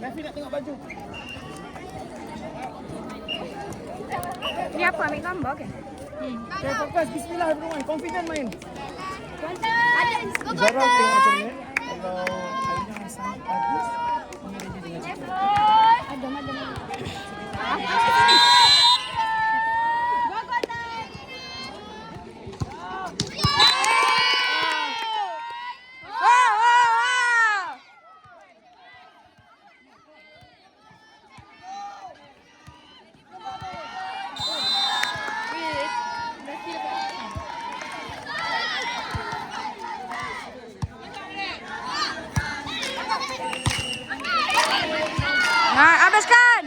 Rafi nak tengok baju. Ni apa ambil gambar ke? Okay, fokus. Bismillah everyone. Confident main. Ada Zara tengok macam ni. Kalau Aina sangat bagus, ini ready dengan Cika. Ada. Habiskan.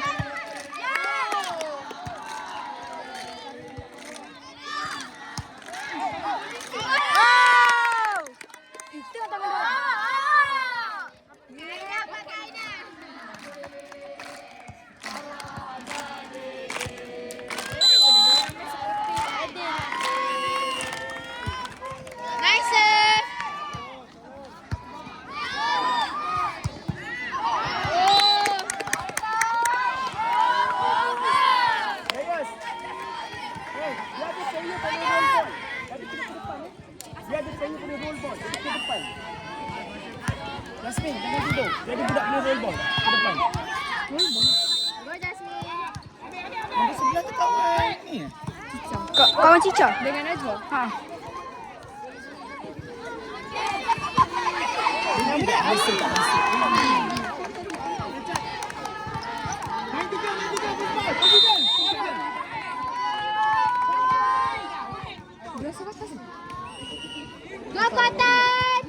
Itu tangan dia. Jasmine, jangan tidur. Jadi budak punya roll ball. Ke depan. Go Jasmine. Yang sebelah tu kawan ni. Kawan Cica dengan Najwa. Ha. Dengan budak hasil tak masuk. Main tiga. Confident. Biasa batas. Go Kuantan.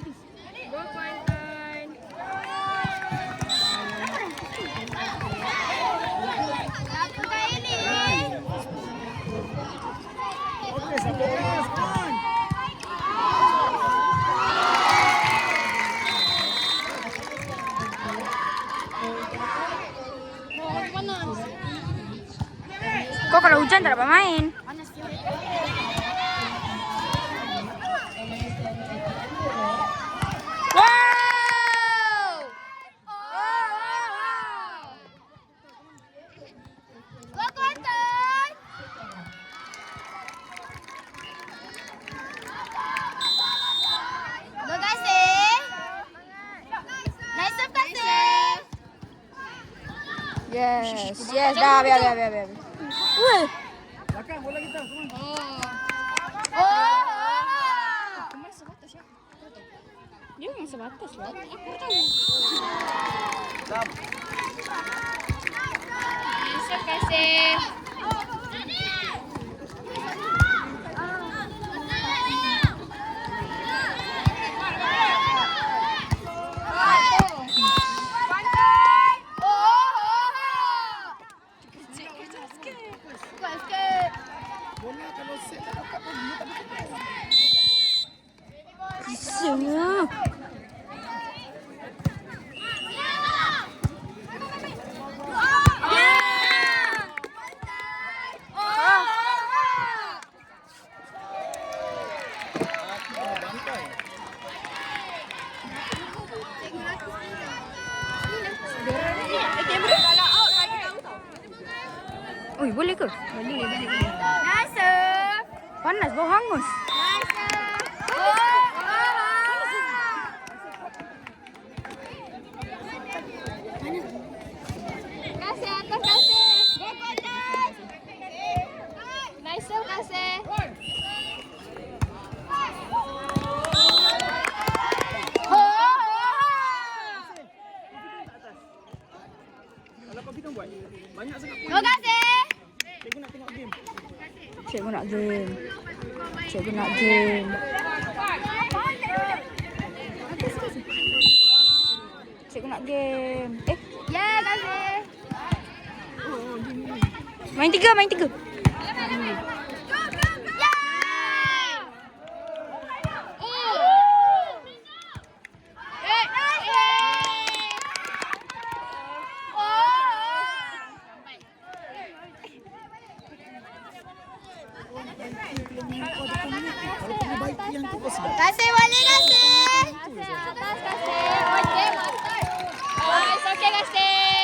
Okay, sampai keras. Come on. Kau kalau hujan tak dapat main. Yes, dah biar. Weh. Belakang bola kita. Come on. Kemar sebatas ya. Dia memang sebatas lah. Aku tahu. Stop. Terima kasih. Bola kalau set tak dapat pun dia tak dapat. Semua. Oi, boleh ke? Boleh. Nice. Panas, bau hangus. Kasih atas, kasih. Nice, kasih. Kalau kau kita buat banyak sangat pun. Terima kasih. Cikgu nak tengok game. Cikgu nak game. Cikgu nak game. Ya, kasih. Main tiga. Kasih wali kasih. Kasih atas kasih. Okey, mantap. Nice, okey kasih.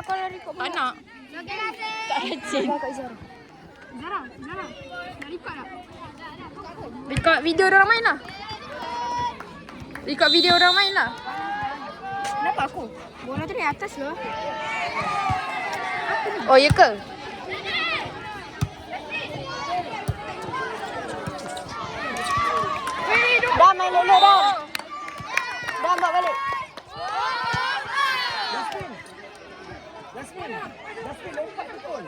kau lari kok. Tak nak. Tak rajin. Zara. Nak record tak? Record video orang main lah. Record video orang main lah. Kenapa aku? Bola tu di atas loh. Oh, ya ke? Dah main dulu dah. Dah bawa balik. Jasmine lompat pukul.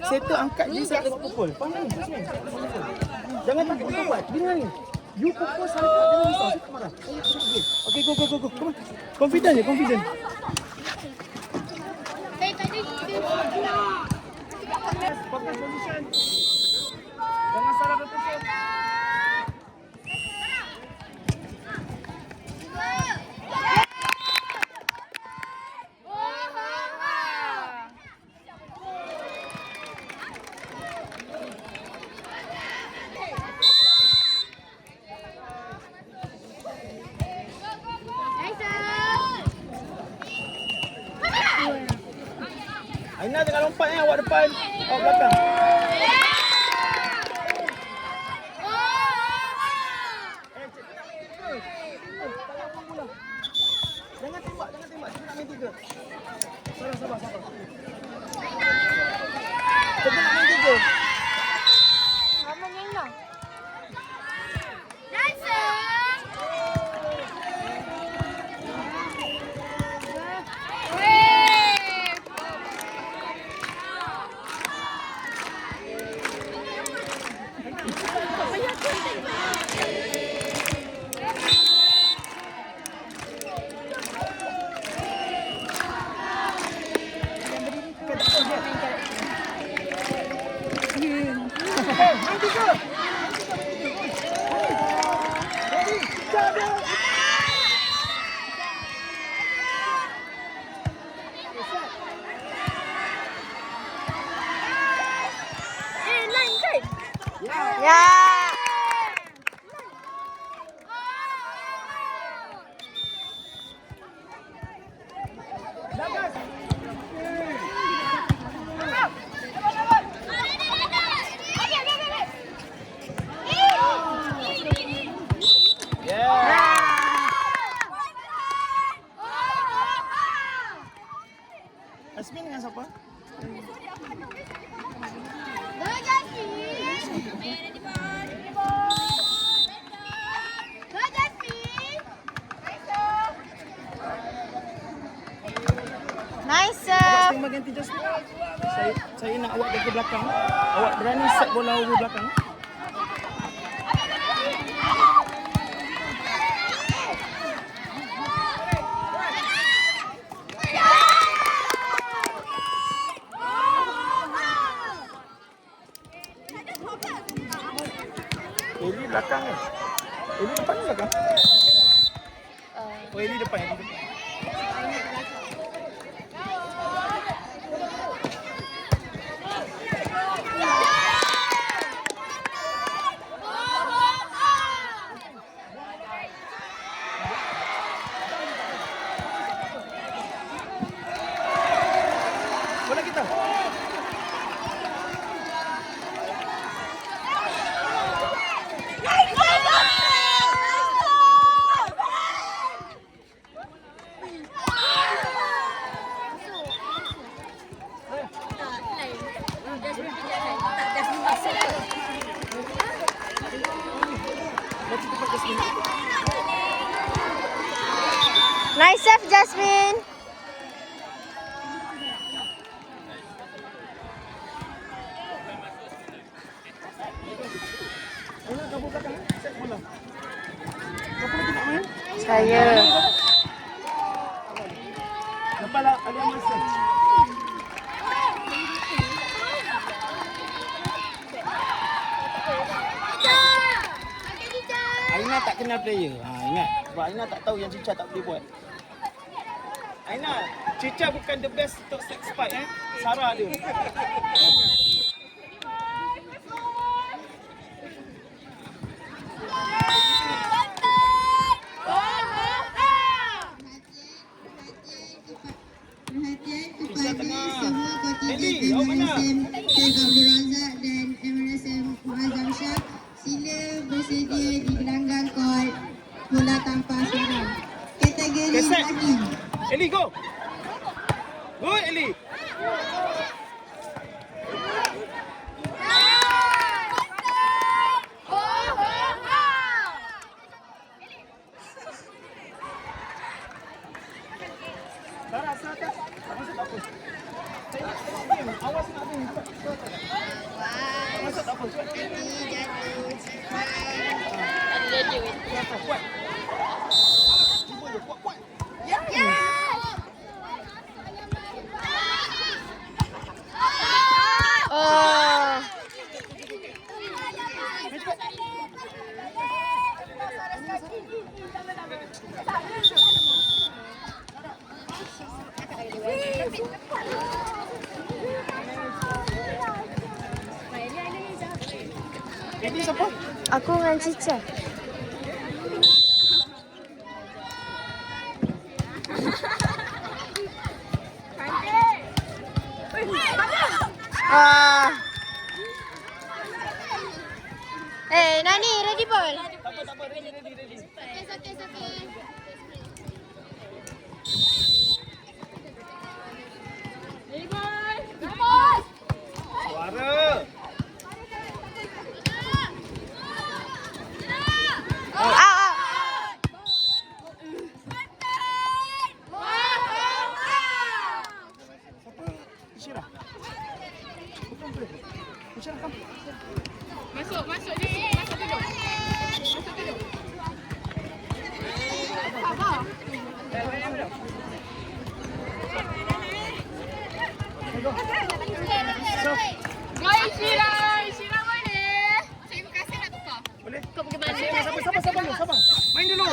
Settle angkat je saya tengok pukul. Faham ni? Jasmine. Jangan takut buat. Dengar ni. You pukul saya jangan risau. Saya tak marah. Okay, go. Come on. Confident je, confident. Fokus position. Jangan salah berposition. Aina jangan lompat awak depan. Awak belakang. Jangan tembak. Kita nak main 3. Sabar. Kita nak main 3. Kamu nyanyi. Ya. Jasmine dengan siapa? Nice. Awak terima ganti Jasmine. Saya nak awak jaga belakang. Awak berani set bola over belakang. Eli belakang kan? Eli depan ke belakang? Oh, Eli depan. Bola kita. Nice save, Jasmine. Saya. Kepala ada masa. Aina tak kenal player. Ingat. Sebab Aina tak tahu yang Cica tak boleh buat. Aina, Cica bukan the best untuk sex fight Sarah dia. bola tanpa serang. Kategori Okay, set. lelaki. Eli, go. Good, Eli. Sarah, Sarah. Masuk tak apa. Awas nak ni. Masuk tak apa. Kuat. Cuba je, kuat. Oh. Ini siapa? Aku dengan Cica. Nani, ready ball. Tak apa. Ready. Suara. Isyirah. Isyirah, come. Masuk dulu. So, Guys, Syirah boleh. Terima kasih nak tukar. boleh? Kau pergi mana? Sabar. Main dulu.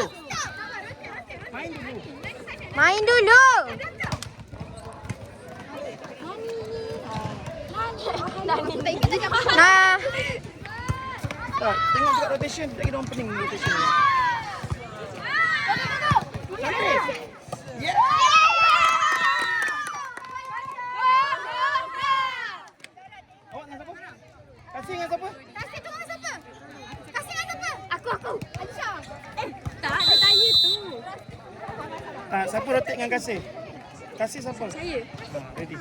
Main dulu. Nah. Tak, tengok dekat rotation. Lagi dia orang pening rotation ni. Cantik. Yeah. Awak dengan siapa? Kasih dengan siapa? Aku. Aisyah. Tak, dia tanya tu. Siapa rotate dengan Kasih? Kasih siapa? Saya. Ready.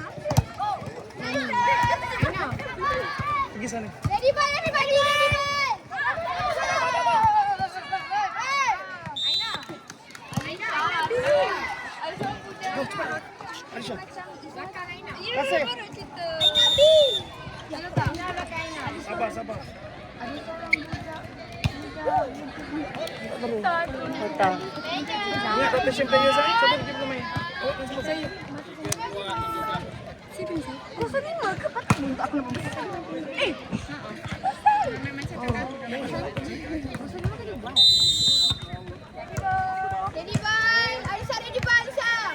Pergi sana. Ready ball everybody. Go, cepat. Aisyah. Kasih. Sabar. Betul. Ingat rotation player saya. Siapa pergi bermain? Awak dengan siapa? Saya. Kau selima ke pakai untuk aku nak Ready ball. Aisyah ready ball Aisyah.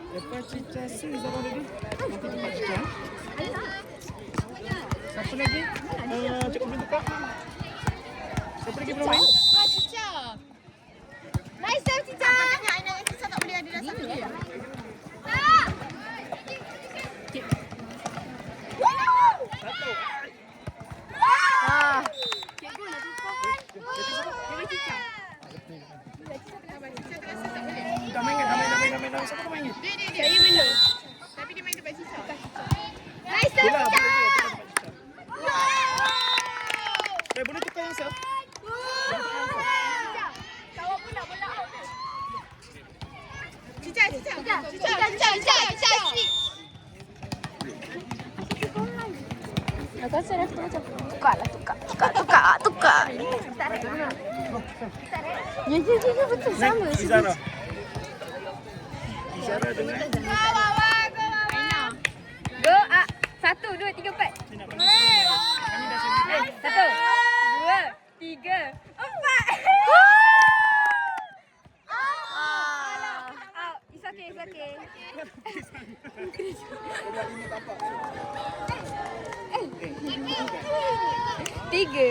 Lepas Cica siapa lagi? Nanti jumpa Cica. Siapa lagi? Cikgu boleh tukar. Siapa lagi belum main? Cica. Nice serve Cica. Tanya Aina dengan Cica tak boleh ada dalam satu dia. Satu. Cikgu nak tukar. Cikgu Cica. Dah main. Siapa tu main ni? Saya mana? Tapi dia main tempat Cica. Nice serve Bola, Cica. boleh tukar yang serve? Aku rasa dah macam tukar. Ya, betul sama. Next, Izara. Izara dengan Go, 1, 2, 3, 4. kami dah sendiri. 1, 2, 3, 4. It's okay. Tiga.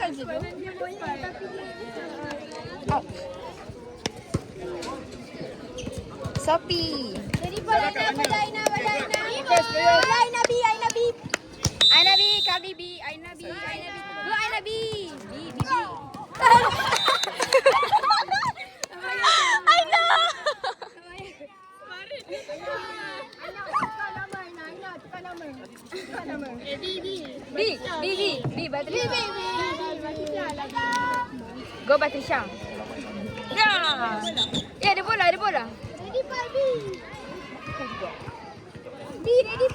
kat situ. Oh. Sophie. Jadi bola Aina. Aina B. Aina B, Kali B, Aina B. Go Aina B. B. Aina. B, Batrisha. Go Batrisha. Ya. Ya, ada bola. Ready ball B. Ready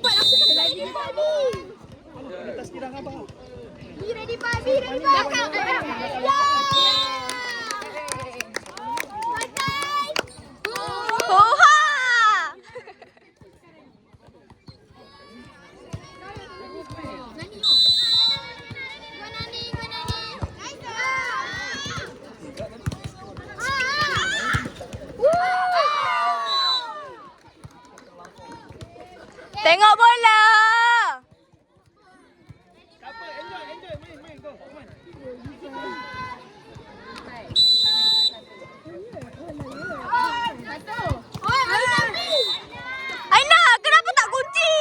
ball. Aku tak ready ball B. Atas kirang apa? B ready ball. Belakang. Ya. Matai. Oha! Nani. Tengok bola. Apa? Enjoy. Main. Go. Come on. Aina, kenapa tak kunci?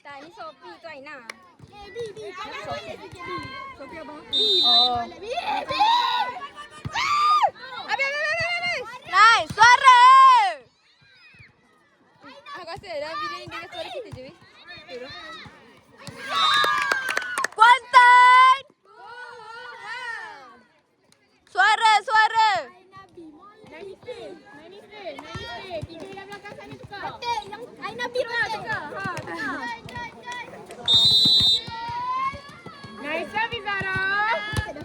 Tak, ni Sophie tu Aina. Oh. Habis. Nice, suara. Aku rasa dalam video ni dia suara kita je. Kuantan. Suara. Aina B rotate. Nice lah Zara.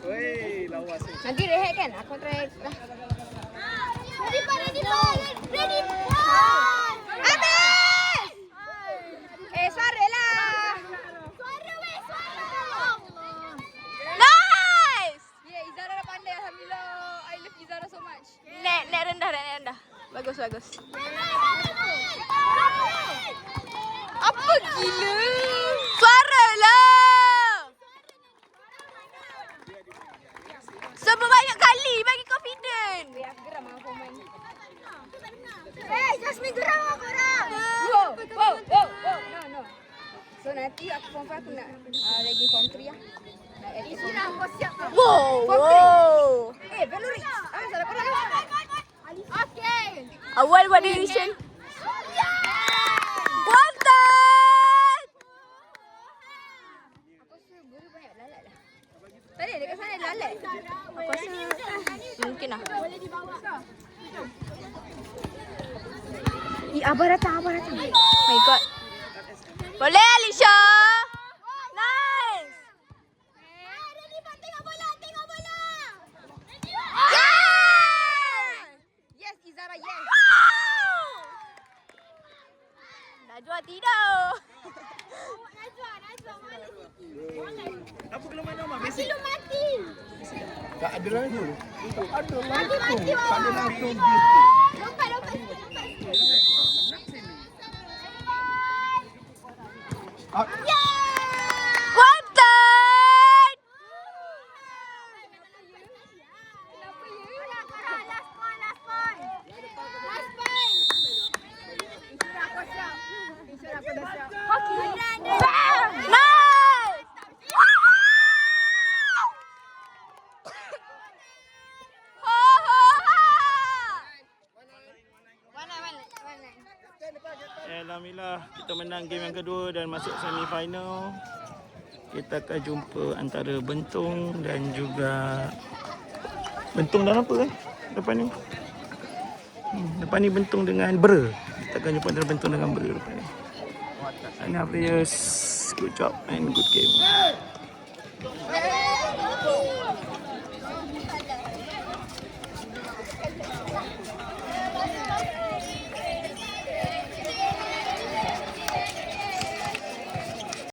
Wey, lawas. Nanti rehat kan? Aku try lah. Ready ball. Habis! Suara lah. Suara. Nice! Yeah, Izara dah pandai. Alhamdulillah. I love Izara so much. Net rendah. Bagus. Apa gila? Suara lah. Sebanyak kali. Bagi confident. Aku geram aku main. Jasmine geram aku geram. Wow. No. So nanti aku form 5 aku nak lagi form 3 lah. Sudah aku siap. Wow. Valoris. Salah pula. Okey. Awal buat division. Kuantan. Aku rasa guru banyak lalat lah. Tadi dekat sana ada lalat. Aku rasa mungkin lah. Boleh dibawa ke? Abah datang. My God. Boleh Alisha. Nice. Tengok bola. Yes, Izara, yes. Najwa tidak. Najwa mana Apa kalau main nama? Messi. Belum mati. Tak ada lagu. Mati. Tak ada lagu. Lompat. Kuantan. Nice. Alhamdulillah kita menang game yang kedua dan masuk semi-final. Kita akan jumpa antara Bentong dan juga Bentong dan apa depan ni? Depan ni Bentong dengan Bera. Kita akan jumpa antara Bentong dengan Bera depan ni. And players, good job and good game.